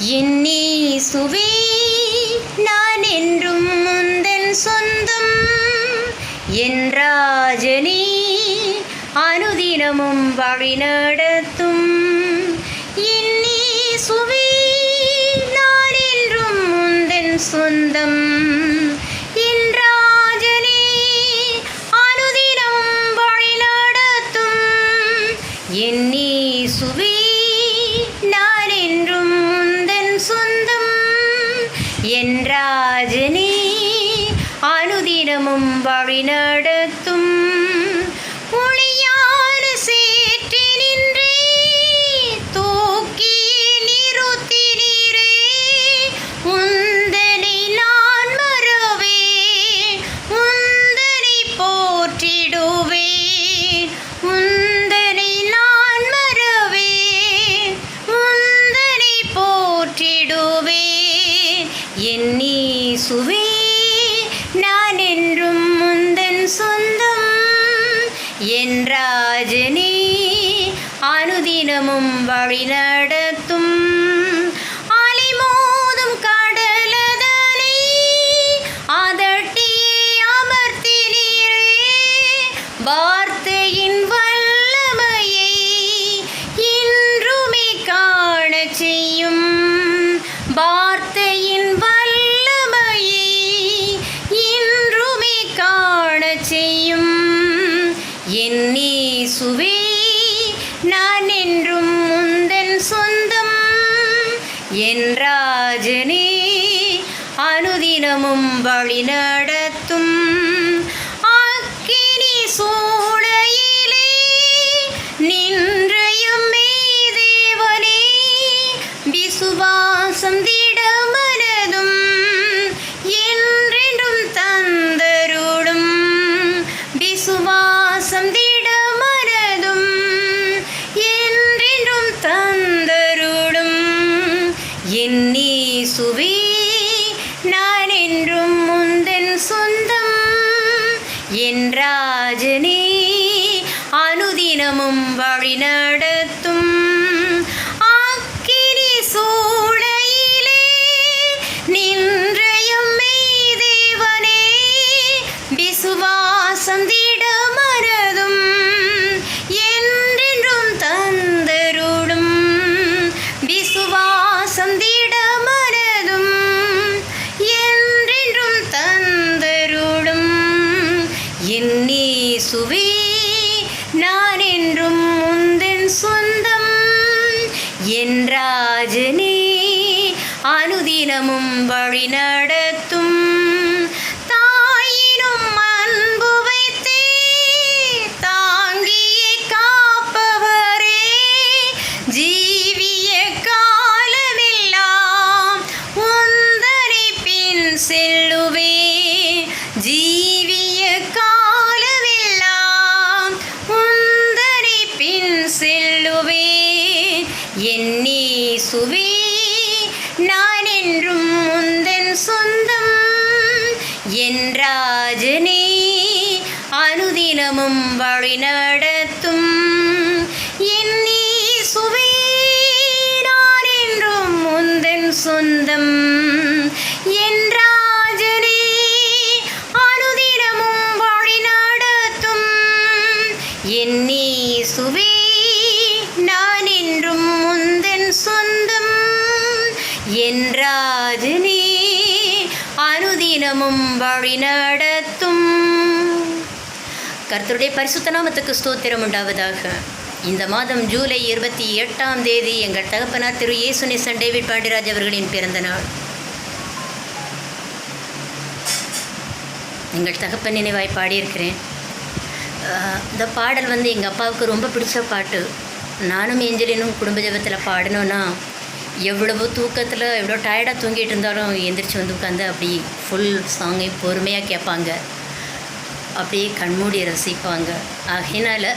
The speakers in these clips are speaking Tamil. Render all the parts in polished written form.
என் இயேசுவே நான் என்றும் உந்தன் சொந்தம், என் ராஜனே அனுதினமும் வழிநடத்தும். என் இயேசுவே நான் என்றும் உந்தன் சொந்தம், என் ராஜனே அனுதினமும் வழிநடத்தும். என் இயேசுவே நான் என்றும் உந்தன் சொந்தம், என் ராஜனே அனுதினமும் வழிநடத்தும். ஒளியான சேற்றினின்றே தூக்கி நிறுத்தினீரே, உந்தனை நான் மறவேன், உந்தனை போற்றிடுவேன். உந்தனை நான் மறவேன், உந்தனை போற்றிடுவேன். என் இயேசுவே நான் என்றும் உந்தன் சொந்தம், என் ராஜனே அனுதினமும் வழிநடத்தும். அலைமோதும் கடலதனை அதட்டியே அமர்த்தினீரே, வார்த்தையின் வல்லமையை இன்றுமே காணச் செய்யும். வார்த்தையின் வல்லமையை இன்றுமே காணச் செய்யும். என் இயேசுவே நான் என்றும் உந்தன் சொந்தம், என் ராஜனே அனுதினமும் வழிநடத்தும். அக்கினி சூளையிலே நின்றையும் தேவனே, விசுவாசம் திடமனதும் என்றென்றும் தந்தருளும். விசுவாசம் திடமனதும் என்றென்றும் தந்தருளும். என் இயேசுவே நான் என்றும் உந்தன் சொந்தம், என் ராஜனே அனுதினமும் வழிநடத்தும். அக்கினி சூளையிலே நின்றையும் தேவனே, விசுவாசம் திடமனதும் என்றென்றும் தந்தருளும். விசுவாசம் திடமனதும் என்றென்றும் தந்தருளும். என் இயேசுவே நான் என்றும் உந்தன் சொந்தம், என் ராஜனே அனுதினமும் வழிநடத்தும். தாயினும் அன்பு வைத்தே தாங்கியே காப்பவரே, ஜீவிய காலமெல்லாம் உந்தனை பின் செல்லுவேன். ஜீவிய காலமெல்லாம் உந்தனை பின் செல்லுவேன். என் இயேசுவே நான் என்றும் உந்தன் சொந்தம், என் ராஜனே அனுதினமும் வழிநடத்தும். என் இயேசுவே நான் என்றும் உந்தன் சொந்தம், என் ராஜனே அனுதினமும் வழிநடத்தும். என் இயேசுவே நான் என்றும் உந்தன் சொந்தம், என் ராஜனே அனுதினமும் வழிநடத்தும். கர்த்தருடைய பரிசுத்த நாமத்துக்கு ஸ்தோத்திரம் உண்டாவதாக. இந்த மாதம் ஜூலை 28 எங்கள் தகப்பனார் திரு இயேசுநேசன் டேவிட் பாண்டியராஜ் அவர்களின் பிறந்த நாள். எங்கள் தகப்பன் நினைவாய் பாடியிருக்கிறேன். இந்த பாடல் எங்கள் அப்பாவுக்கு ரொம்ப பிடிச்ச பாட்டு. நானும் ஏஞ்சலினும் குடும்ப ஜெபத்தில் பாடணுன்னா எவ்வளவோ தூக்கத்தில் எவ்வளோ டயர்டாக தூங்கிட்டு இருந்தாலும் எந்திரிச்சு உட்காந்து அப்படி ஃபுல் சாங்கை பொறுமையாக கேட்பாங்க, அப்படியே கண்மூடி ரசிப்பாங்க. ஆகையினால்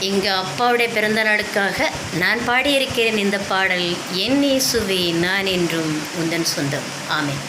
எங்கள் அப்பாவுடைய பிறந்த நாளுக்காக நான் பாடியிருக்கிறேன் இந்த பாடல், என் இயேசுவே நான் என்றும் உந்தன் சொந்தம். ஆமென்.